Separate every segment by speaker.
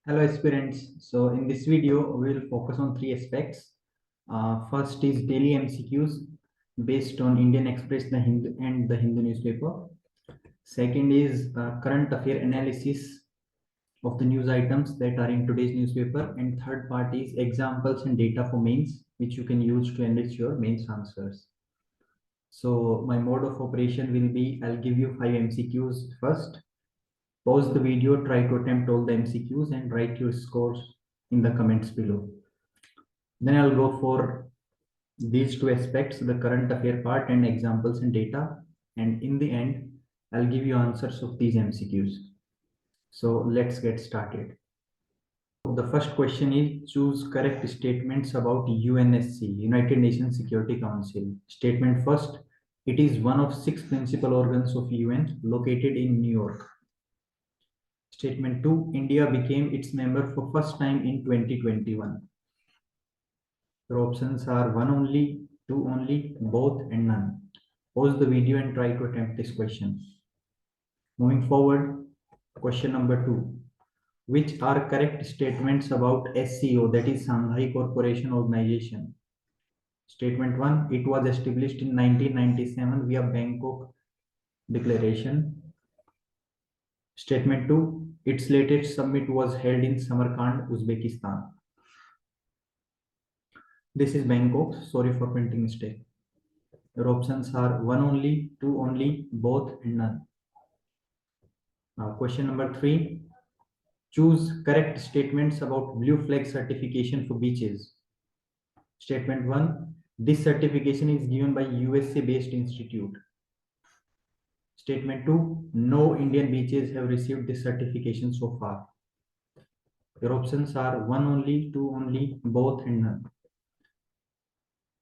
Speaker 1: Hello aspirants. So in this video, we will focus on three aspects. First is daily MCQs based on Indian Express, the Hindu and the Hindu newspaper. Second is current affair analysis of the news items that are in today's newspaper. And third part is examples and data for mains, which you can use to enrich your mains answers. So my mode of operation will be, I'll give you 5 MCQs first. Pause the video, try to attempt all the MCQs and write your scores in the comments below. Then I'll go for these two aspects, the current affair part and examples and data. And in the end, I'll give you answers of these MCQs. So let's get started. The first question is choose correct statements about UNSC, United Nations Security Council. Statement first, it is one of 6 principal organs of UN located in New York. Statement 2, India became its member for first time in 2021. Your options are 1 only, 2 only, both and none. Pause the video and try to attempt this question. Moving forward, question number 2. Which are correct statements about SCO, that is Shanghai Cooperation Organization? Statement 1, it was established in 1997 via Bangkok Declaration. Statement 2, its latest summit was held in Samarkand, Uzbekistan. This is Bangkok. Sorry for printing mistake. Your options are 1 only, 2 only, both and none. Now question number 3. Choose correct statements about blue flag certification for beaches. Statement 1. This certification is given by USA based institute. Statement 2. No Indian beaches have received this certification so far. Your options are 1 only, 2 only, both and none.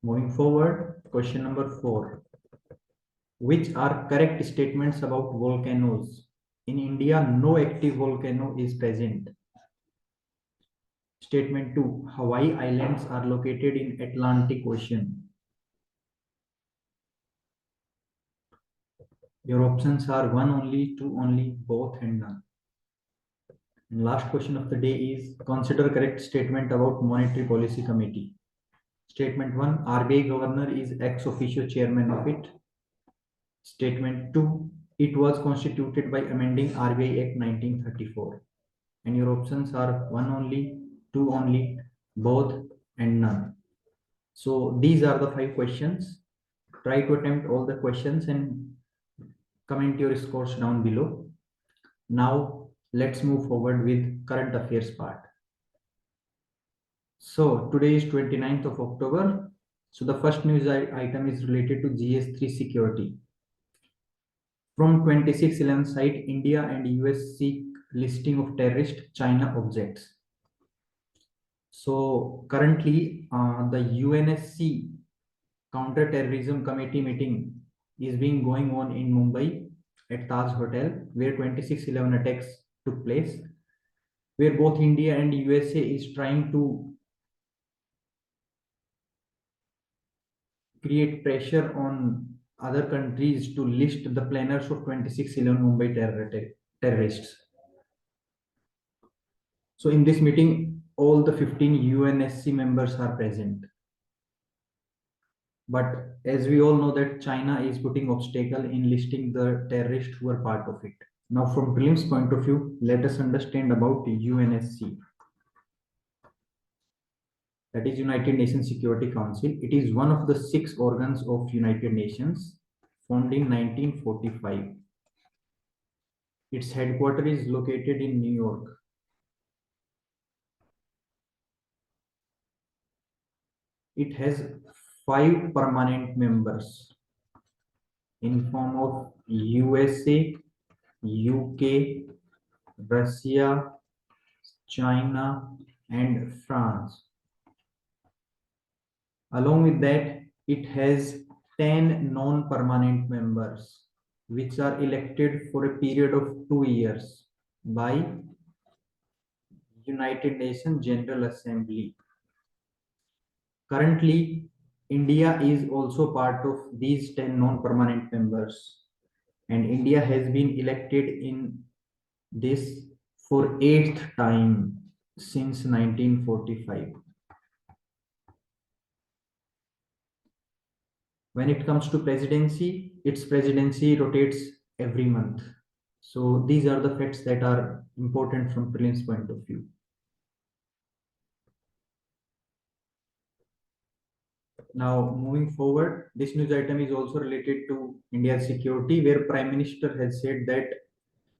Speaker 1: Moving forward, question number 4. Which are correct statements about volcanoes? In India, no active volcano is present. Statement 2. Hawaii Islands are located in Atlantic Ocean. Your options are 1 only, 2 only, both and none. And last question of the day is consider correct statement about Monetary Policy Committee. Statement 1. RBI Governor is ex officio chairman of it. Statement 2. It was constituted by amending RBI Act 1934. And your options are 1 only, 2 only, both and none. So these are the 5 questions. Try to attempt all the questions and comment your scores down below. Now let's move forward with current affairs part. So today is 29th of October. So the first news item is related to GS3 security. From 26/11 site, India and US seek listing of terrorist China objects. So currently the UNSC Counter-Terrorism Committee meeting is being going on in Mumbai at Taj Hotel, where 26/11 attacks took place, where both India and USA is trying to create pressure on other countries to list the planners of 26/11 Mumbai terrorists. So in this meeting, all the 15 UNSC members are present. But as we all know that China is putting obstacle in listing the terrorists who are part of it. Now from prelims point of view, let us understand about the UNSC. That is United Nations Security Council. It is one of the 6 organs of United Nations formed in 1945. Its headquarters is located in New York. It has 5 permanent members in form of USA, UK, Russia, China, and France. Along with that, it has 10 non-permanent members, which are elected for a period of 2 years by United Nations General Assembly. Currently, India is also part of these 10 non-permanent members, and India has been elected in this for 8th time. since 1945. When it comes to presidency, its presidency rotates every month. So these are the facts that are important from prelims point of view. Now, moving forward, this news item is also related to India's security, where Prime Minister has said that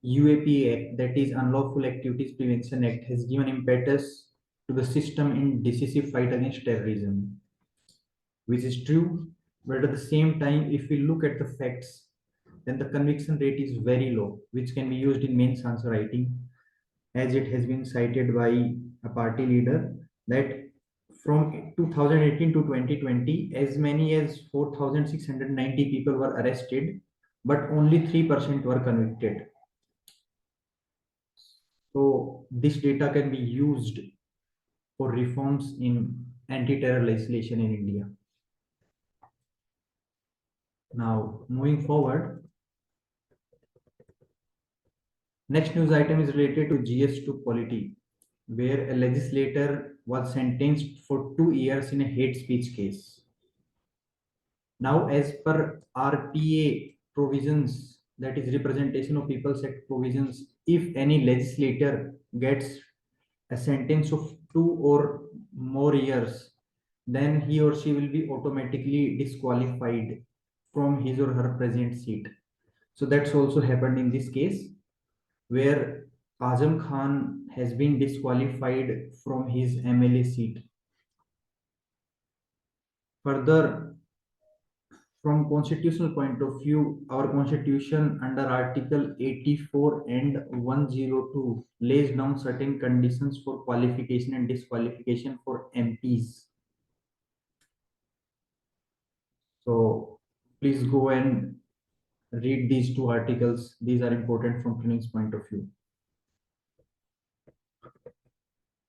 Speaker 1: UAP Act, that is Unlawful Activities Prevention Act, has given impetus to the system in decisive fight against terrorism, which is true. But at the same time, if we look at the facts, then the conviction rate is very low, which can be used in mains answer writing, as it has been cited by a party leader that from 2018 to 2020, as many as 4,690 people were arrested, but only 3% were convicted. So this data can be used for reforms in anti-terror legislation in India. Now, moving forward, next news item is related to GS2 polity, where a legislator was sentenced for 2 years in a hate speech case. Now, as per RPA provisions, that is Representation of People's Act provisions, if any legislator gets a sentence of 2 or more years, then he or she will be automatically disqualified from his or her present seat. So that's also happened in this case, where Azam Khan has been disqualified from his MLA seat. Further, from constitutional point of view, our constitution under Article 84 and 102 lays down certain conditions for qualification and disqualification for MPs. So please go and read these two articles. These are important from prelims point of view.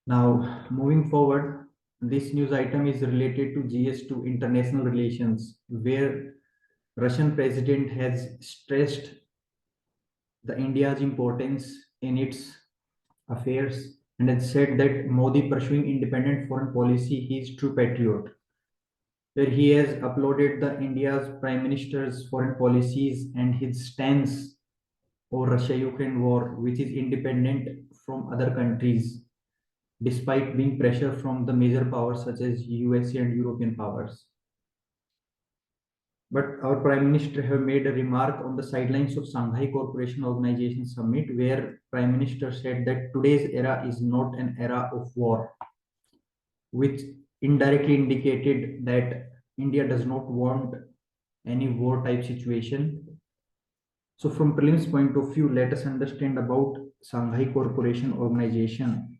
Speaker 1: Now, moving forward, this news item is related to GS2 international relations, where Russian president has stressed the India's importance in its affairs and has said that Modi pursuing independent foreign policy, he is true patriot. Where he has uploaded the India's prime minister's foreign policies and his stance over Russia-Ukraine war, which is independent from other countries, despite being pressure from the major powers such as USA and European powers. But our Prime Minister have made a remark on the sidelines of Shanghai Cooperation Organization Summit, where Prime Minister said that today's era is not an era of war, which indirectly indicated that India does not want any war type situation. So from prelims point of view, let us understand about Shanghai Cooperation Organization.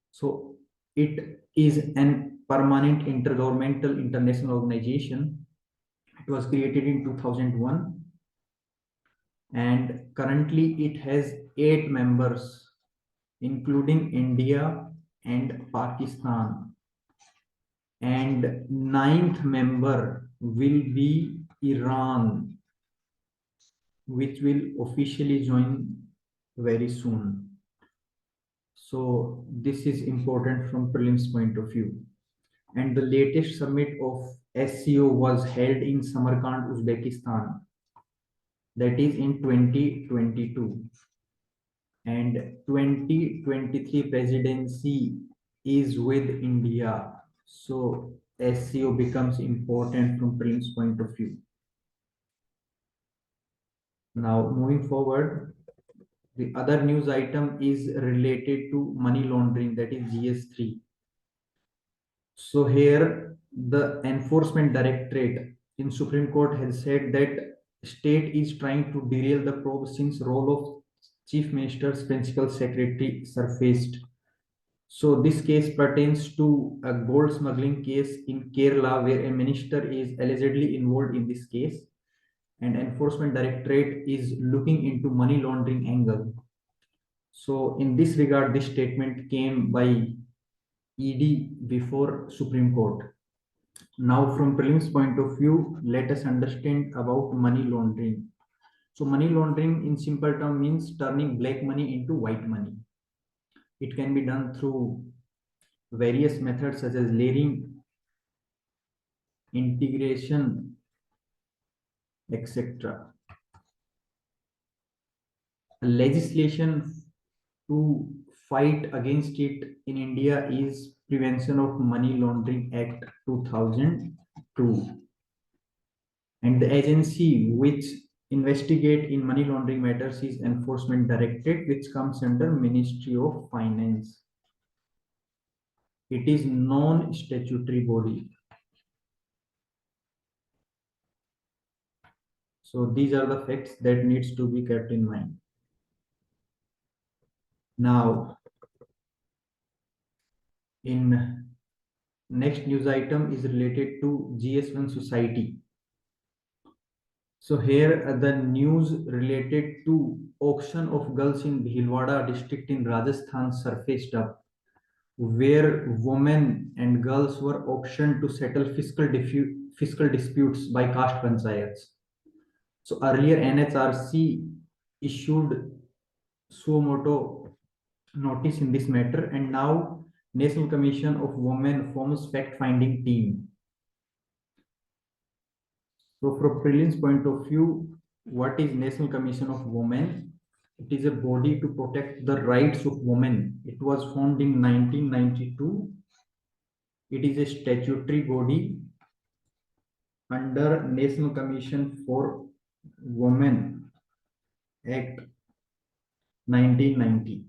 Speaker 1: So it is an permanent intergovernmental international organization. It was created in 2001 and currently it has 8 members, including India and Pakistan. And 9th member will be Iran, which will officially join very soon. So this is important from prelims point of view. And the latest summit of SCO was held in Samarkand, Uzbekistan, that is in 2022. And 2023 presidency is with India. So SCO becomes important from prelims point of view. Now moving forward, the other news item is related to money laundering, that is GS3. So here the enforcement directorate in Supreme Court has said that state is trying to derail the probe since role of chief minister's principal secretary surfaced. So this case pertains to a gold smuggling case in Kerala, where a minister is allegedly involved in this case, and enforcement directorate is looking into money laundering angle. So in this regard, this statement came by ED before Supreme Court. Now, from prelims point of view, let us understand about money laundering. So money laundering in simple term means turning black money into white money. It can be done through various methods such as layering, integration, etc. Legislation to fight against it in India is Prevention of Money Laundering Act 2002, and the agency which investigate in money laundering matters is Enforcement Directorate, which comes under Ministry of Finance. It is non-statutory body. So these are the facts that needs to be kept in mind. Now, in next news item is related to GS1 society. So here the news related to auction of girls in Bhilwara district in Rajasthan surfaced up, where women and girls were auctioned to settle fiscal disputes by caste panchayats. So earlier NHRC issued suo motu notice in this matter, and now National Commission of Women forms fact-finding team. So from prelims point of view, what is National Commission of Women? It is a body to protect the rights of women. It was formed in 1992. It is a statutory body under National Commission for Women Act 1990.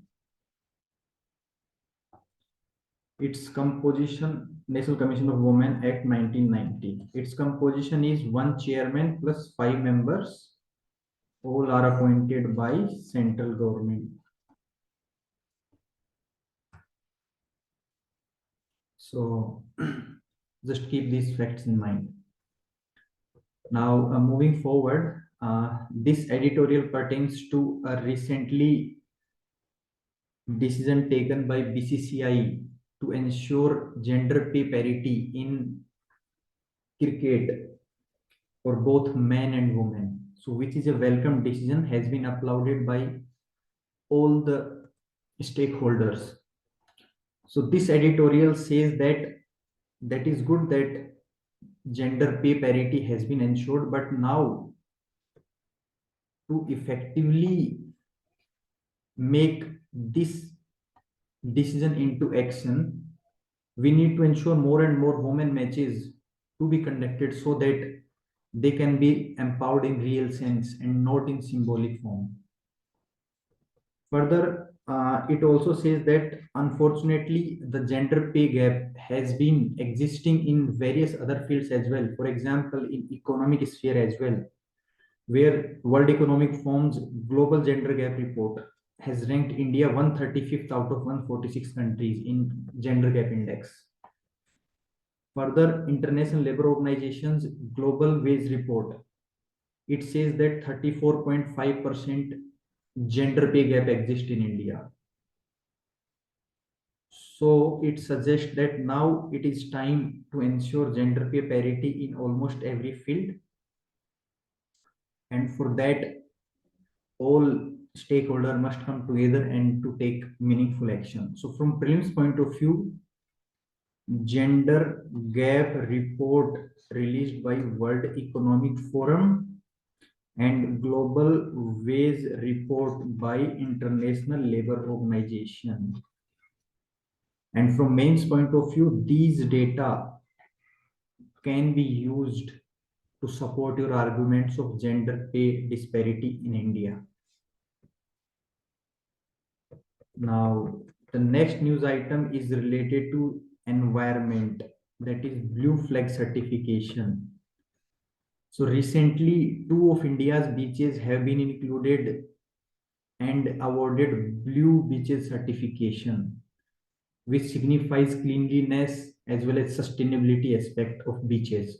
Speaker 1: Its composition, National Commission of Women Act 1990. Its composition is one chairman plus 5 members. All are appointed by central government. So just keep these facts in mind. Now, moving forward, this editorial pertains to a recently decision taken by BCCI to ensure gender pay parity in cricket for both men and women. So, which is a welcome decision, has been applauded by all the stakeholders. So, this editorial says that is good that gender pay parity has been ensured, but now to effectively make this decision into action, we need to ensure more and more women matches to be conducted so that they can be empowered in real sense and not in symbolic form. Further, it also says that unfortunately the gender pay gap has been existing in various other fields as well. For example, in economic sphere as well, where World Economic Forum's Global Gender Gap Report has ranked India 135th out of 146 countries in Gender Gap Index. Further, International Labour Organization's Global Wage Report, it says that 34.5% gender pay gap exists in India. So it suggests that now it is time to ensure gender pay parity in almost every field. And for that, all stakeholders must come together and to take meaningful action. So from prelims point of view, gender gap report released by World Economic Forum and global wage report by International Labour Organization. And from mains point of view, these data can be used to support your arguments of gender pay disparity in India. Now, the next news item is related to environment, that is blue flag certification. So recently, 2 of India's beaches have been included and awarded blue beaches certification, which signifies cleanliness as well as sustainability aspect of beaches.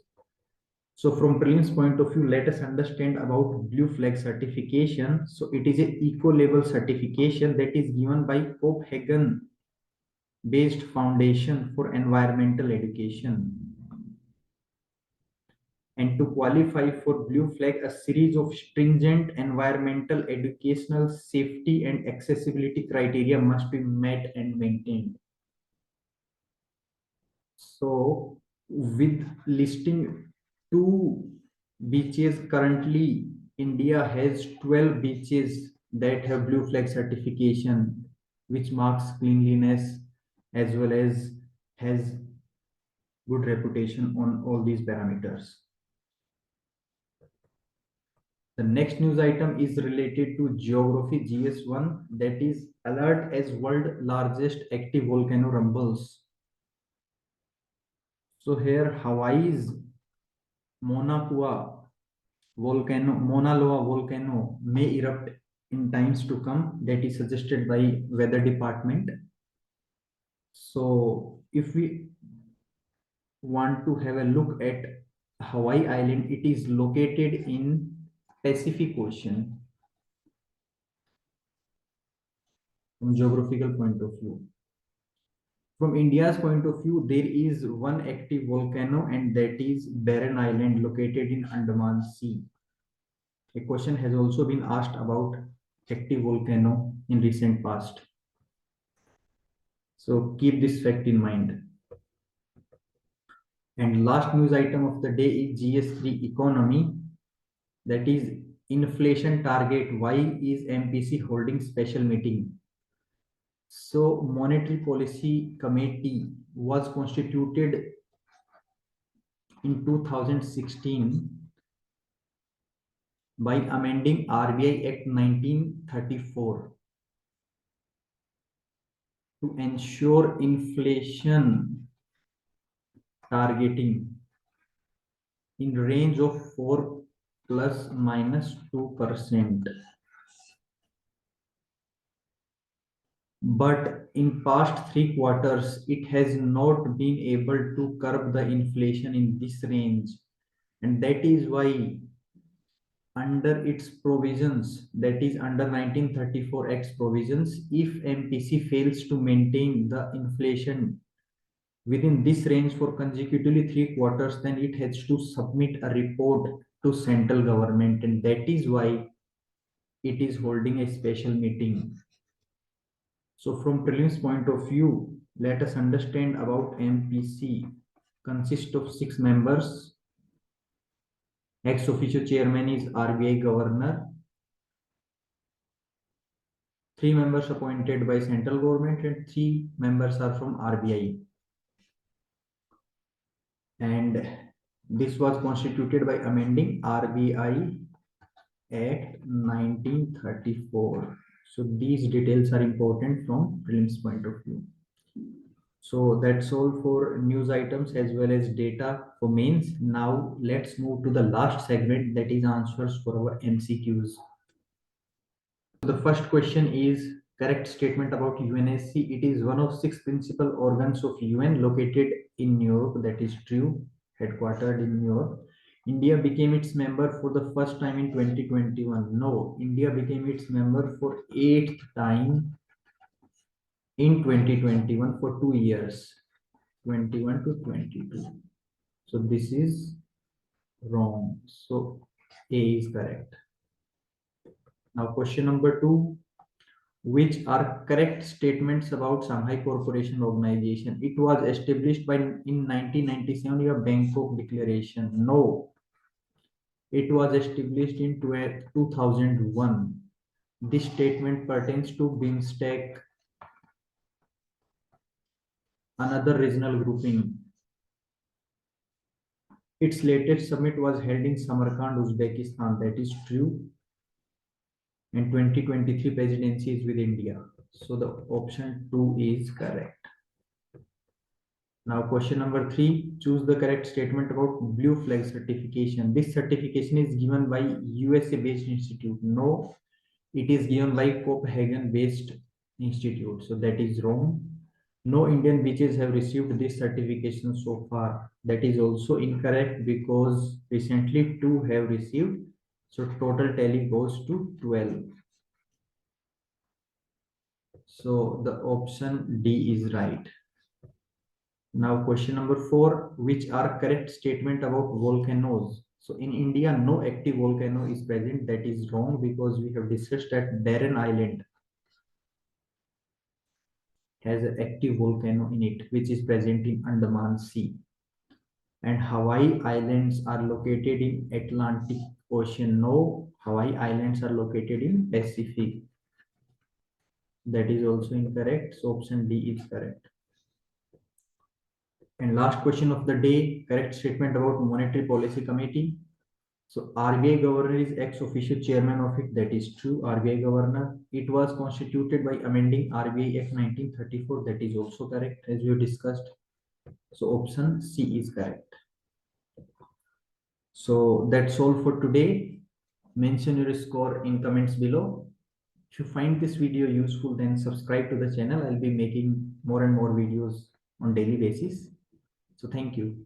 Speaker 1: So from prelims point of view, let us understand about blue flag certification. So it is a eco-label certification that is given by Copenhagen based Foundation for Environmental Education. And to qualify for blue flag, a series of stringent environmental, educational, safety, and accessibility criteria must be met and maintained. So, with listing two beaches currently, India has 12 beaches that have blue flag certification, which marks cleanliness as well as has good reputation on all these parameters. The next news item is related to geography GS1, that is alert as world largest active volcano rumbles. So here Hawaii's Mauna Kea Mauna Loa volcano may erupt in times to come. That is suggested by weather department. So if we want to have a look at Hawaii Island, it is located in Pacific Ocean from geographical point of view. From India's point of view, there is one active volcano, and that is Barren Island located in Andaman Sea. A question has also been asked about active volcano in recent past. So keep this fact in mind. And last news item of the day is GS3 economy, that is inflation target. Why is MPC holding special meeting? So monetary policy committee was constituted in 2016 by amending RBI Act 1934 to ensure inflation targeting in range of 4 plus minus 2%. But in past 3 quarters, it has not been able to curb the inflation in this range. And that is why under its provisions, that is under 1934 Act's provisions, if MPC fails to maintain the inflation within this range for consecutively 3 quarters, then it has to submit a report to central government, and that is why it is holding a special meeting. So from prelims point of view, let us understand about MPC. Consists of 6 members. Ex officio chairman is RBI governor. 3 members appointed by central government and 3 members are from RBI. And this was constituted by amending RBI Act 1934. So these details are important from prelims point of view. So that's all for news items as well as data for mains. Now let's move to the last segment, that is answers for our MCQs. The first question is correct statement about UNSC. It is one of 6 principal organs of UN located in New York. That is true, headquartered in New York. India became its member for the first time in 2021. No, India became its member for 8th time in 2021 for 2 years, 21 to 22. So this is wrong. So A is correct. Now question number 2. Which are correct statements about Shanghai Cooperation Organization? It was established in 1997, your Bangkok Declaration. No, it was established in 2001. This statement pertains to BIMSTEC, another regional grouping. Its latest summit was held in Samarkand, Uzbekistan. That is true. And 2023 presidency is with India. So the option 2 is correct. Now question number 3, choose the correct statement about blue flag certification. This certification is given by USA based institute. No, it is given by Copenhagen based institute. So that is wrong. No Indian beaches have received this certification so far. That is also incorrect because recently 2 have received. So total tally goes to 12. So the option D is right. Now question number 4, which are correct statement about volcanoes? So in India, no active volcano is present. That is wrong because we have discussed that Barren Island has an active volcano in it, which is present in Andaman Sea. And Hawaii Islands are located in Atlantic Ocean. No, Hawaii Islands are located in Pacific. That is also incorrect. So option D is correct. And last question of the day, correct statement about Monetary Policy Committee. So RBI governor is ex officio chairman of it. That is true. RBI governor. It was constituted by amending RBI Act 1934. That is also correct, as we discussed. So option C is correct. So that's all for today. Mention your score in comments below. If you find this video useful, then subscribe to the channel. I'll be making more and more videos on daily basis. So thank you.